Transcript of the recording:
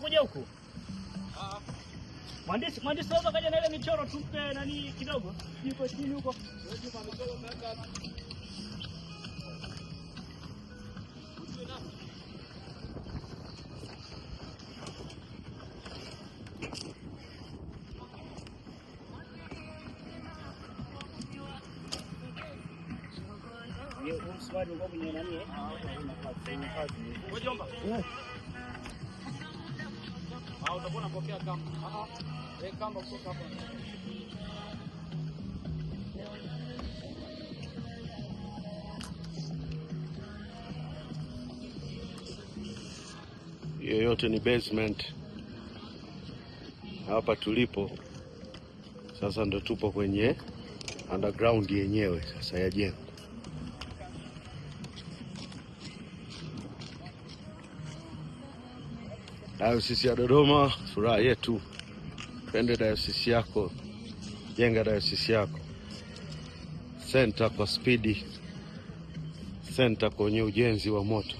unakuja huko? Mhandisi naweza kaja na ile michoro tumpe nani kidogo. Yuko chini huko. Swali uko kwenye nani Wajomba. Utakuwa unapokea kamba. Kamba kutoka hapa. Hiyo yote ni basement. Hapa tulipo sasa ndo tupo kwenye underground yenyewe sasa ya jengo. Dayosisi ya Dodoma, furaha yetu. Pende dayosisi yako, jenga dayosisi yako. Center kwa spidi, center kwenye ujenzi wa moto.